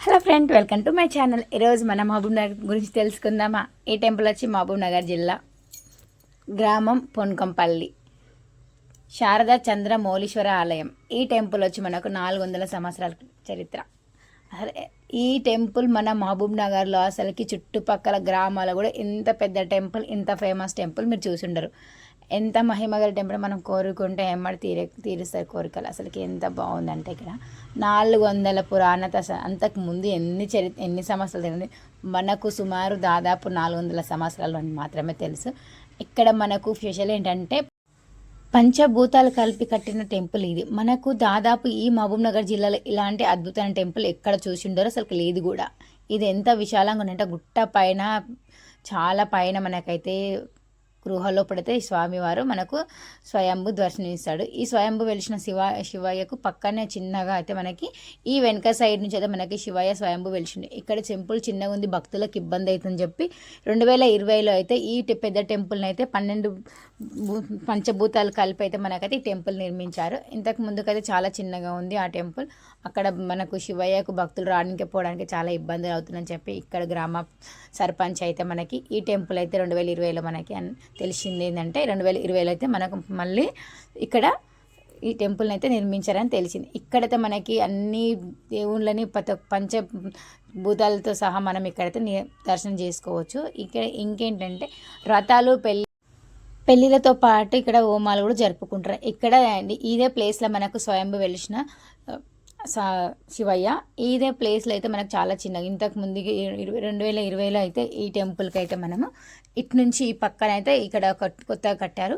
Hello friend, welcome to my channel. ఈరోజు మన మహబూబ్ నగర్ గురించి తెలుసుకుందామా. ఈ టెంపుల్ వచ్చి మహబూబ్ నగర్ జిల్లా గ్రామం పొన్కంపల్లి శారదా చంద్ర మౌలీశ్వర ఆలయం. ఈ టెంపుల్ వచ్చి మనకు 400 సంవత్సరాల చరిత్ర. ఈ టెంపుల్ మన మహబూబ్ నగర్లో అసలుకి చుట్టుపక్కల గ్రామాలు కూడా ఇంత పెద్ద టెంపుల్, ఇంత ఫేమస్ టెంపుల్ మీరు చూసి ఉండరు. ఎంత మహిమగల టెంపుల్, మనం కోరుకుంటే ఎమ్మడి తీరుస్తారు కోరికలు. అసలుకి ఎంత బాగుందంటే ఇక్కడ 400 పురాణత, అంతకు ముందు ఎన్ని సంవత్సరాలు తెలియదు మనకు. సుమారు దాదాపు 400 సంవత్సరాలు అని మాత్రమే తెలుసు. ఇక్కడ మనకు స్పెషల్ ఏంటంటే పంచభూతాలు కలిపి కట్టిన టెంపుల్ ఇది. మనకు దాదాపు ఈ మహబూబ్ నగర్ జిల్లాలో ఇలాంటి అద్భుతమైన టెంపుల్ ఎక్కడ చూసి ఉండరో అసలు లేదు కూడా. ఇది ఎంత విశాలంగా ఉందంటే గుట్ట పైన, చాలా పైన మనకైతే గృహలో పడితే స్వామివారు మనకు స్వయంభు దర్శనమిస్తాడు. ఈ స్వయంభు వెలిసిన శివయ్యకు పక్కనే చిన్నగా అయితే మనకి ఈ వెనక సైడ్ నుంచి అయితే మనకి శివయ్య స్వయంభు వెలిసిండు. ఇక్కడ టెంపుల్ చిన్నగా ఉంది, భక్తులకు ఇబ్బంది అవుతుందని చెప్పి 2020లో అయితే ఈ పెద్ద టెంపుల్ని అయితే 12 పంచభూతాలు కలిపి అయితే మనకైతే ఈ టెంపుల్ నిర్మించారు. ఇంతకు ముందుకైతే చాలా చిన్నగా ఉంది ఆ టెంపుల్. అక్కడ మనకు శివయ్యకు భక్తులు రావడానికి పోవడానికి చాలా ఇబ్బందులు అవుతుందని చెప్పి ఇక్కడ గ్రామ సర్పంచ్ అయితే మనకి ఈ టెంపుల్ అయితే 2020లో మనకి తెలిసింది ఏంటంటే 2020లో అయితే మనకు మళ్ళీ ఇక్కడ ఈ టెంపుల్ని అయితే నిర్మించారని తెలిసింది. ఇక్కడైతే మనకి అన్ని దేవుళ్ళని పంచభూతాలతో సహా మనం ఇక్కడైతే దర్శనం చేసుకోవచ్చు. ఇక్కడ ఇంకేంటంటే రథాలు, పెళ్ళిళ్ళతో పాటు ఇక్కడ హోమాలు కూడా జరుపుకుంటారు. ఇక్కడ ఇదే ప్లేస్లో మనకు స్వయంభు వెలిసిన శివయ్య ఇదే ప్లేస్లో అయితే మనకు చాలా చిన్నగా, ఇంతకు ముందుకి 2020లో అయితే ఈ టెంపుల్కి అయితే మనము ఇటు నుంచి ఈ పక్కన అయితే ఇక్కడ కొత్తగా కట్టారు.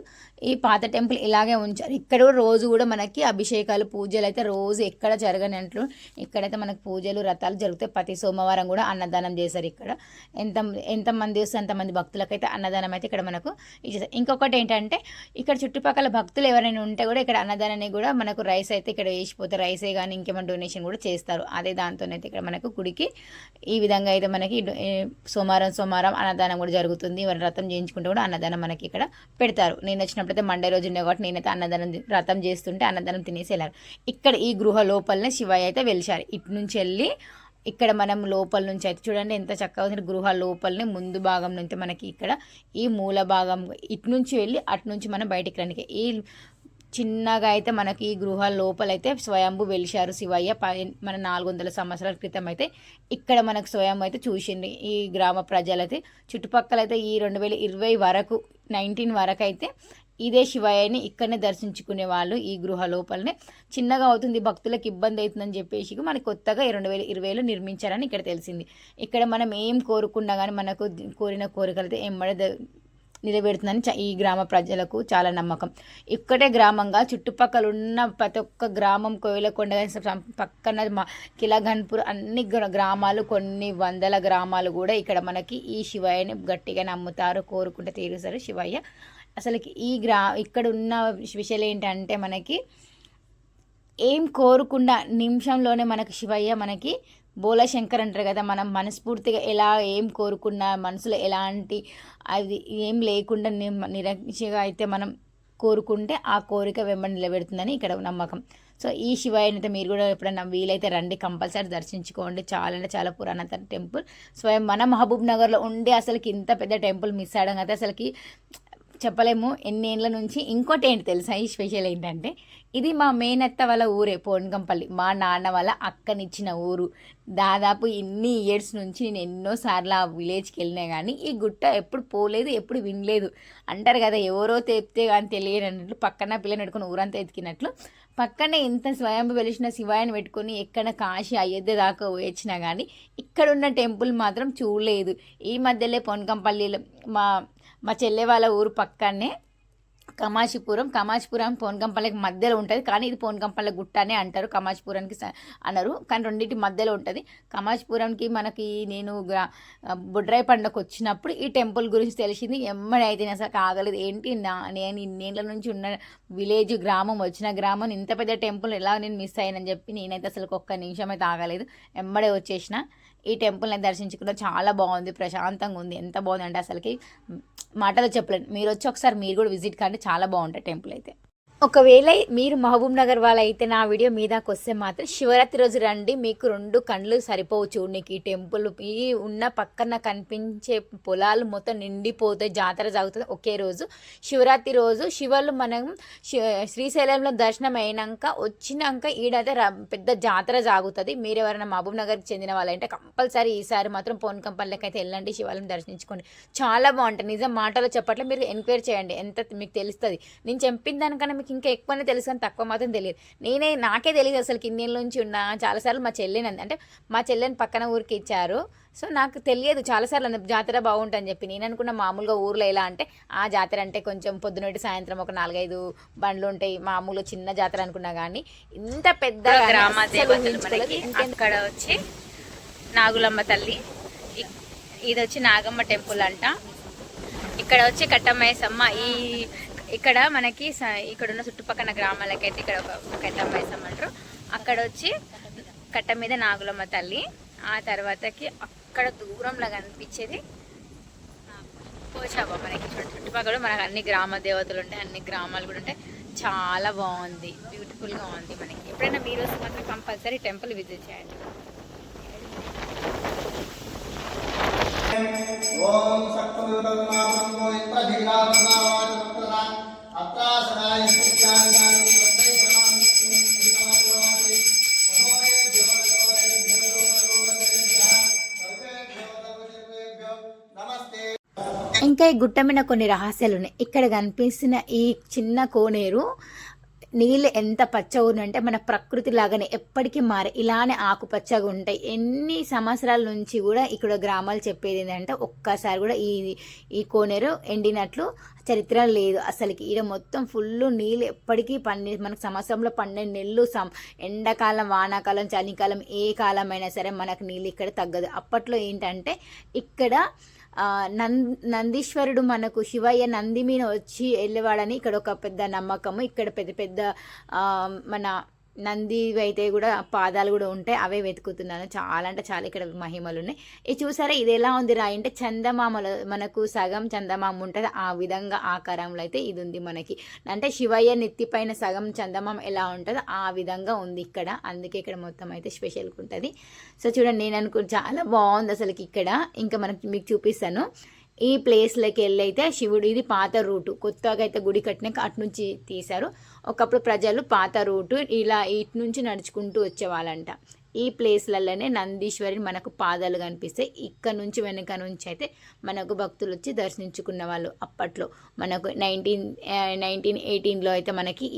ఈ పాత టెంపుల్ ఇలాగే ఉంచారు. ఇక్కడ రోజు కూడా మనకి అభిషేకాలు, పూజలు అయితే రోజు ఎక్కడ జరగనట్లు ఇక్కడైతే మనకు పూజలు, వ్రతాలు జరుగుతాయి. ప్రతి సోమవారం కూడా అన్నదానం చేశారు. ఇక్కడ ఎంతమంది వస్తే అంతమంది భక్తులకైతే అన్నదానం అయితే ఇక్కడ మనకు ఇచ్చేస్తారు. ఇంకొకటి ఏంటంటే ఇక్కడ చుట్టుపక్కల భక్తులు ఎవరైనా ఉంటే కూడా ఇక్కడ అన్నదానాన్ని కూడా మనకు రైస్ అయితే ఇక్కడ వేసిపోతారు. రైసే కానీ ఇంకేమైనా డొనేషన్ కూడా చేస్తారు. అదే దాంతోనైతే ఇక్కడ మనకు గుడికి ఈ విధంగా అయితే మనకి సోమవారం అన్నదానం కూడా జరుగుతుంది. వ్రతం చేయించుకుంటే కూడా అన్నదానం మనకి ఇక్కడ పెడతారు. నేను వచ్చినప్పుడైతే మండే రోజు ఉండే కాబట్టి నేనైతే అన్నదానం వ్రతం చేస్తుంటే అన్నదానం తినేసి వెళ్ళారు. ఇక్కడ ఈ గృహ లోపలనే శివయ్య అయితే వెలిశారు. ఇటు నుంచి వెళ్ళి ఇక్కడ మనం లోపల నుంచి అయితే చూడండి ఎంత చక్కగా ఉంది. గృహ లోపలనే ముందు భాగం నుంచి మనకి ఇక్కడ ఈ మూల భాగం, ఇటు నుంచి వెళ్ళి అటు నుంచి మనం బయటికి రండి. ఈ చిన్నగా అయితే మనకి ఈ గృహ లోపలైతే స్వయంభు వెలిశారు శివయ్య. మన 400 సంవత్సరాల క్రితం అయితే ఇక్కడ మనకు స్వయం అయితే చూసింది ఈ గ్రామ ప్రజలైతే. చుట్టుపక్కలైతే ఈ 2020 వరకు 19 వరకు అయితే ఇదే శివయ్యని ఇక్కడనే దర్శించుకునే వాళ్ళు. ఈ గృహ లోపలనే చిన్నగా అవుతుంది, భక్తులకు ఇబ్బంది అవుతుందని చెప్పేసి మనకి కొత్తగా 2020లో నిర్మించారని ఇక్కడ తెలిసింది. ఇక్కడ మనం ఏం కోరుకున్నా కానీ మనకు కోరిన కోరికలు అయితే ఎమ్మడే నిలబెడుతుందని ఈ గ్రామ ప్రజలకు చాలా నమ్మకం. ఇక్కడే గ్రామంగా చుట్టుపక్కల ఉన్న ప్రతి ఒక్క గ్రామం, కోయిలకొండ పక్కన కిలగన్పూర్, అన్ని గ్రామాలు, కొన్ని వందల గ్రామాలు కూడా ఇక్కడ మనకి ఈ శివయ్యని గట్టిగా నమ్ముతారు, కోరుకుంటే తీరుస్తారు శివయ్య. అసలుకి ఇక్కడ ఉన్న విషయాలు ఏంటంటే మనకి ఏం కోరుకుండా నిమిషంలోనే మనకి శివయ్య మనకి బోలశంకర్ అంటారు కదా, మనం మనస్ఫూర్తిగా ఎలా ఏం కోరుకున్నా మనసులో ఎలాంటి అది ఏం లేకుండా నిరక్షగా అయితే మనం కోరుకుంటే ఆ కోరిక వెంబడి నిలబెడుతుందని ఇక్కడ నమ్మకం. సో ఈ శివయ్యని అయితే మీరు కూడా ఎప్పుడైనా వీలైతే రండి, కంపల్సరీ దర్శించుకోండి. చాలా అంటే చాలా పురాతన టెంపుల్. స్వయం మన మహబూబ్ నగర్లో ఉండి అసలుకి ఇంత పెద్ద టెంపుల్ మిస్ అవ్వడం అయితే అసలుకి చెప్పలేము ఎన్ని ఏళ్ళ నుంచి. ఇంకోటి ఏంటి తెలుసా, ఈ స్పెషల్ ఏంటంటే ఇది మా మేనత్త వాళ్ళ ఊరే పొన్కంపల్లి. మా నాన్న వాళ్ళ అక్కనిచ్చిన ఊరు. దాదాపు ఇన్ని ఇయర్స్ నుంచి నేను ఎన్నోసార్లు ఆ విలేజ్కి వెళ్ళినా కానీ ఈ గుట్ట ఎప్పుడు పోలేదు, ఎప్పుడు వినలేదు. అంటారు కదా ఎవరో తెప్పితే కానీ తెలియనట్లు, పక్కన పిల్లని పెట్టుకుని ఊరంతా ఎతికినట్లు పక్కనే ఇంత స్వయంభు వెలిసిన శివాయని పెట్టుకొని ఎక్కడ కాశీ, అయోధ్య దాకా వచ్చినా కానీ ఇక్కడున్న టెంపుల్ మాత్రం చూడలేదు. ఈ మధ్యలో పొన్కంపల్లిలో మా చెల్లె వాళ్ళ ఊరు పక్కనే కమాచిపురం పొన్కంపల్లికి మధ్యలో ఉంటుంది. కానీ ఇది పొన్కంపల్లి గుట్ట అనే అంటారు, కమాచిపురానికి అన్నారు. కానీ రెండింటి మధ్యలో ఉంటుంది. కమాచిపురంకి మనకి నేను బొడ్రాయి పండుగకు వచ్చినప్పుడు ఈ టెంపుల్ గురించి తెలిసింది. ఎమ్మడి అయితే అసలు ఆగలేదు. ఏంటి నేను ఇన్నేళ్ళ నుంచి ఉన్న విలేజ్ గ్రామం, వచ్చిన గ్రామం ఇంత పెద్ద టెంపుల్ ఎలా నేను మిస్ అయ్యానని చెప్పి నేనైతే అసలు ఒక్క నిమిషం అయితే ఆగలేదు, ఎమ్మడే వచ్చేసిన. ఈ టెంపుల్ని దర్శించుకుంటే చాలా బాగుంది, ప్రశాంతంగా ఉంది. ఎంత బాగుంది అంటే అసలుకి మాటలో చెప్పలేను. మీరు వచ్చి ఒకసారి మీరు కూడా విజిట్ కానీ చాలా బాగుంటుంది టెంపుల్ అయితే. ఒకవేళ మీరు మహబూబ్ నగర్ వాళ్ళ అయితే నా వీడియో మీదకి వస్తే మాత్రం శివరాత్రి రోజు రండి, మీకు 2 కళ్ళు సరిపోవు చూడనికి. ఈ టెంపుల్ ఈ ఉన్న పక్కన కనిపించే పొలాలు మొత్తం నిండిపోతాయి, జాతర సాగుతుంది ఒకే రోజు. శివరాత్రి రోజు శివలు మనం శ్రీశైలంలో దర్శనం అయినాక వచ్చినాక ఈడైతే పెద్ద జాతర సాగుతుంది. మీరు ఎవరైనా మహబూబ్ నగర్కి చెందిన వాళ్ళంటే కంపల్సరీ ఈసారి మాత్రం పోన్కంపల్లికి అయితే వెళ్ళండి, శివాలయం దర్శించుకోండి. చాలా బాగుంటుంది. నిజం మాటలో చెప్పట్లే, మీరు ఎంక్వైరీ చేయండి, ఎంత మీకు తెలుస్తుంది. నేను చెప్పిన దానికన్నా మీకు ఇంకా ఎక్కువనే తెలుసు కానీ తక్కువ మాత్రం తెలియదు. నాకే తెలియదు అసలు కిందేళ్ళ నుంచి ఉన్నా. చాలాసార్లు మా చెల్లెని అంటే మా చెల్లెని పక్కన ఊరికి ఇచ్చారు, సో నాకు తెలియదు. చాలాసార్లు జాతర బాగుంటుందని చెప్పి నేను అనుకున్న. మామూలుగా ఊర్లో ఎలా అంటే ఆ జాతర అంటే కొంచెం పొద్దునటి సాయంత్రం ఒక 4-5 బండ్లు ఉంటాయి, మామూలుగా చిన్న జాతర అనుకున్నా. కానీ ఇంత పెద్ద గ్రామ దేవతలు మనకి ఇక్కడ వచ్చి నాగులమ్మ తల్లి, ఇది వచ్చి నాగమ్మ టెంపుల్ అంట. ఇక్కడ వచ్చి కట్టమైసమ్మ. ఇక్కడ మనకి ఇక్కడ ఉన్న చుట్టుపక్కల గ్రామాలకైతే ఇక్కడ ఒక కట్టమైసమ్మ అంటారు. అక్కడ వచ్చి కట్ట మీద నాగులమ్మ తల్లి. ఆ తర్వాతకి అక్కడ దూరంలో కనిపించేది పోచమ్మ. మనకి చుట్టుపక్కల మనకు అన్ని గ్రామ దేవతలు ఉంటాయి, అన్ని గ్రామాలు కూడా ఉంటాయి. చాలా బాగుంది, బ్యూటిఫుల్గా ఉంది. మనకి ఎప్పుడైనా మీరు వస్తే మాత్రం కంపల్సరీ టెంపుల్ విజిట్ చేయండి. ఓం ఇంకా ఈ గుట్ట మీద కొన్ని రహస్యాలు ఉన్నాయి. ఇక్కడ కనిపిస్తున్న ఈ చిన్న కోనేరు నీళ్ళు ఎంత పచ్చగా ఉందంటే మన ప్రకృతి లాగానే ఎప్పటికీ మారే ఇలానే ఆకుపచ్చగా ఉంటాయి. ఎన్ని సంవత్సరాల నుంచి కూడా ఇక్కడ గ్రామాలు చెప్పేది ఏంటంటే ఒక్కసారి కూడా ఈ కోనేరు ఎండినట్లు చరిత్ర లేదు అసలుకి. ఈడ మొత్తం ఫుల్ నీళ్ళు ఎప్పటికీ మనకు సంవత్సరంలో 12 నెలలు ఎండాకాలం, వానాకాలం, చలికాలం ఏ కాలం అయినా సరే మనకు నీళ్ళు ఇక్కడ తగ్గదు. అప్పట్లో ఏంటంటే ఇక్కడ నందీశ్వరుడు మనకు శివయ్య నంది మీద వచ్చి వెళ్ళేవాడని ఇక్కడ ఒక పెద్ద నమ్మకము. ఇక్కడ పెద్ద పెద్ద మన నంది అయితే కూడా పాదాలు కూడా ఉంటాయి, అవే వెతుకుతున్నాను. చాలా అంటే చాలా ఇక్కడ మహిమలు ఉన్నాయి. ఇది చూసారా, ఇది ఎలా ఉంది రాయి అంటే చందమామలో మనకు సగం చందమామ ఉంటుంది, ఆ విధంగా ఆకారంలో అయితే ఇది ఉంది మనకి. అంటే శివయ్య నెత్తి పైన సగం చందమామ ఎలా ఉంటుందో ఆ విధంగా ఉంది ఇక్కడ. అందుకే ఇక్కడ మొత్తం అయితే స్పెషల్గా ఉంటుంది. సో చూడండి, నేను చాలా బాగుంది అసలుకి ఇక్కడ. ఇంకా మీకు చూపిస్తాను. ఈ ప్లేస్లోకి వెళ్ళి అయితే శివుడు, ఇది పాత రూటు, కొత్తగా అయితే గుడి కట్టినాక అటు నుంచి తీశారు. ఒకప్పుడు ప్రజలు పాత రూటు ఇలా ఇటు నుంచి నడుచుకుంటూ వచ్చేవాళ్ళంట. ఈ ప్లేస్లలోనే నందీశ్వరిని మనకు పాదాలు కనిపిస్తాయి. ఇక్కడ నుంచి వెనక నుంచి అయితే మనకు భక్తులు వచ్చి దర్శించుకున్న వాళ్ళు. అప్పట్లో మనకు 1918లో అయితే మనకి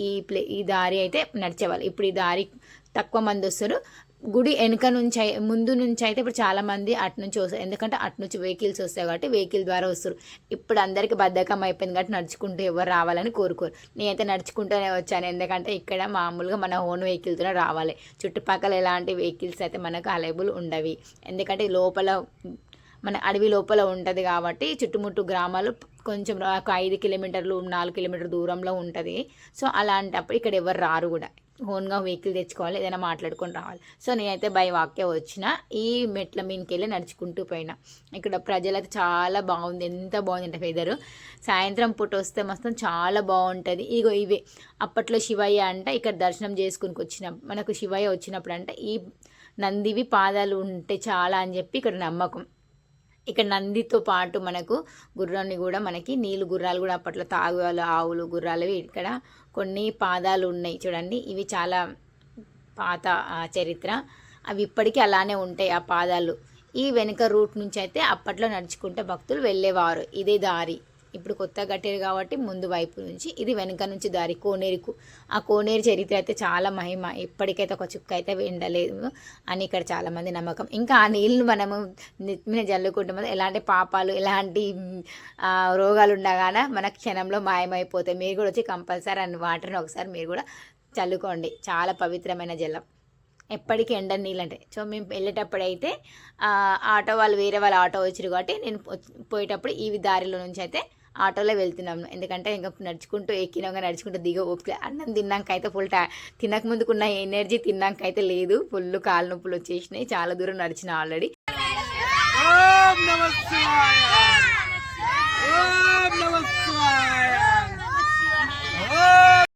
ఈ దారి అయితే నడిచేవాళ్ళు. ఇప్పుడు ఈ దారి తక్కువ మంది వస్తారు. గుడి వెనుక నుంచి ముందు నుంచి అయితే ఇప్పుడు చాలామంది అటు నుంచి వస్తారు, ఎందుకంటే అటు నుంచి వెహికల్స్ వస్తాయి కాబట్టి వెహికల్ ద్వారా వస్తారు. ఇప్పుడు అందరికీ బద్ధకం అయిపోయింది కాబట్టి నడుచుకుంటూ ఎవరు రావాలని కోరుకోరు. నేనైతే నడుచుకుంటూనే వచ్చాను, ఎందుకంటే ఇక్కడ మామూలుగా మన ఓన్ వెహికల్తోనే రావాలి. చుట్టుపక్కల ఎలాంటి వెహికల్స్ అయితే మనకు అవైలబుల్ ఉండవి, ఎందుకంటే లోపల మన అడవి లోపల ఉంటుంది కాబట్టి చుట్టుముట్టు గ్రామాలు కొంచెం ఒక 5 కిలోమీటర్లు 4 కిలోమీటర్ దూరంలో ఉంటుంది. సో అలాంటప్పుడు ఇక్కడ ఎవరు రారు కూడా, ఓన్గా వెహికల్ తెచ్చుకోవాలి, ఏదైనా మాట్లాడుకొని రావాలి. సో నేనైతే బై వాక్యే వచ్చిన, ఈ మెట్ల మీదకి వెళ్ళి నడుచుకుంటూ పోయినా. ఇక్కడ ప్రజలైతే చాలా బాగుంది, ఎంత బాగుంది అంటే వెదరు. సాయంత్రం పూట వస్తే మొత్తం చాలా బాగుంటుంది. ఇవే అప్పట్లో శివయ్య అంట ఇక్కడ దర్శనం చేసుకుని మనకు శివయ్య వచ్చినప్పుడు అంటే ఈ నందివి పాదాలు ఉంటే చాలా అని చెప్పి ఇక్కడ నమ్మకం. ఇక్కడ నందితో పాటు మనకు గుర్రాన్ని కూడా మనకి నీళ్ళు గుర్రాలు కూడా అప్పట్లో తాగువాళ్ళు, ఆవులు, గుర్రాలు ఇక్కడ కొన్ని పాదాలు ఉన్నాయి చూడండి. ఇవి చాలా పాత చరిత్ర, అవి ఇప్పటికీ అలానే ఉంటాయి ఆ పాదాలు. ఈ వెనుక రూట్ నుంచి అయితే అప్పట్లో నడుచుకుంటే భక్తులు వెళ్ళేవారు. ఇదే దారి. ఇప్పుడు కొత్తగా కట్టారు కాబట్టి ముందు వైపు నుంచి, ఇది వెనుక నుంచి దారి కోనేరుకు. ఆ కోనేరు చరిత్ర అయితే చాలా మహిమ, ఇప్పటికైతే ఒక చుక్క అయితే వెండలేదు అని ఇక్కడ చాలామంది నమ్మకం. ఇంకా ఆ నీళ్ళను మనము నెత్తిన జల్లుకుంటాం, ఎలాంటి పాపాలు ఎలాంటి రోగాలు ఉండగానే మన క్షణంలో మాయమైపోతాయి. మీరు కూడా వచ్చి కంపల్సరీ అన్ని వాటర్ని ఒకసారి మీరు కూడా చల్లుకోండి, చాలా పవిత్రమైన జలం. ఎప్పటికీ ఎండ నీళ్ళు అంటే. సో మేము వెళ్ళేటప్పుడు అయితే ఆటో వాళ్ళు వేరే వాళ్ళు ఆటో వచ్చారు కాబట్టి నేను పోయేటప్పుడు ఈ దారిలో నుంచి అయితే ఆటోలో వెళ్తున్నాము, ఎందుకంటే ఇంకా నడుచుకుంటూ ఎక్కినాక నడుచుకుంటూ ఓపిక. అన్నం తిన్నాక అయితే ఫుల్ తినక ముందుకున్న ఎనర్జీ తిన్నాక అయితే లేదు, ఫుల్ కాళ్ళ నొప్పులు వచ్చేసినాయి. చాలా దూరం నడిచిన ఆల్రెడీ. ఓం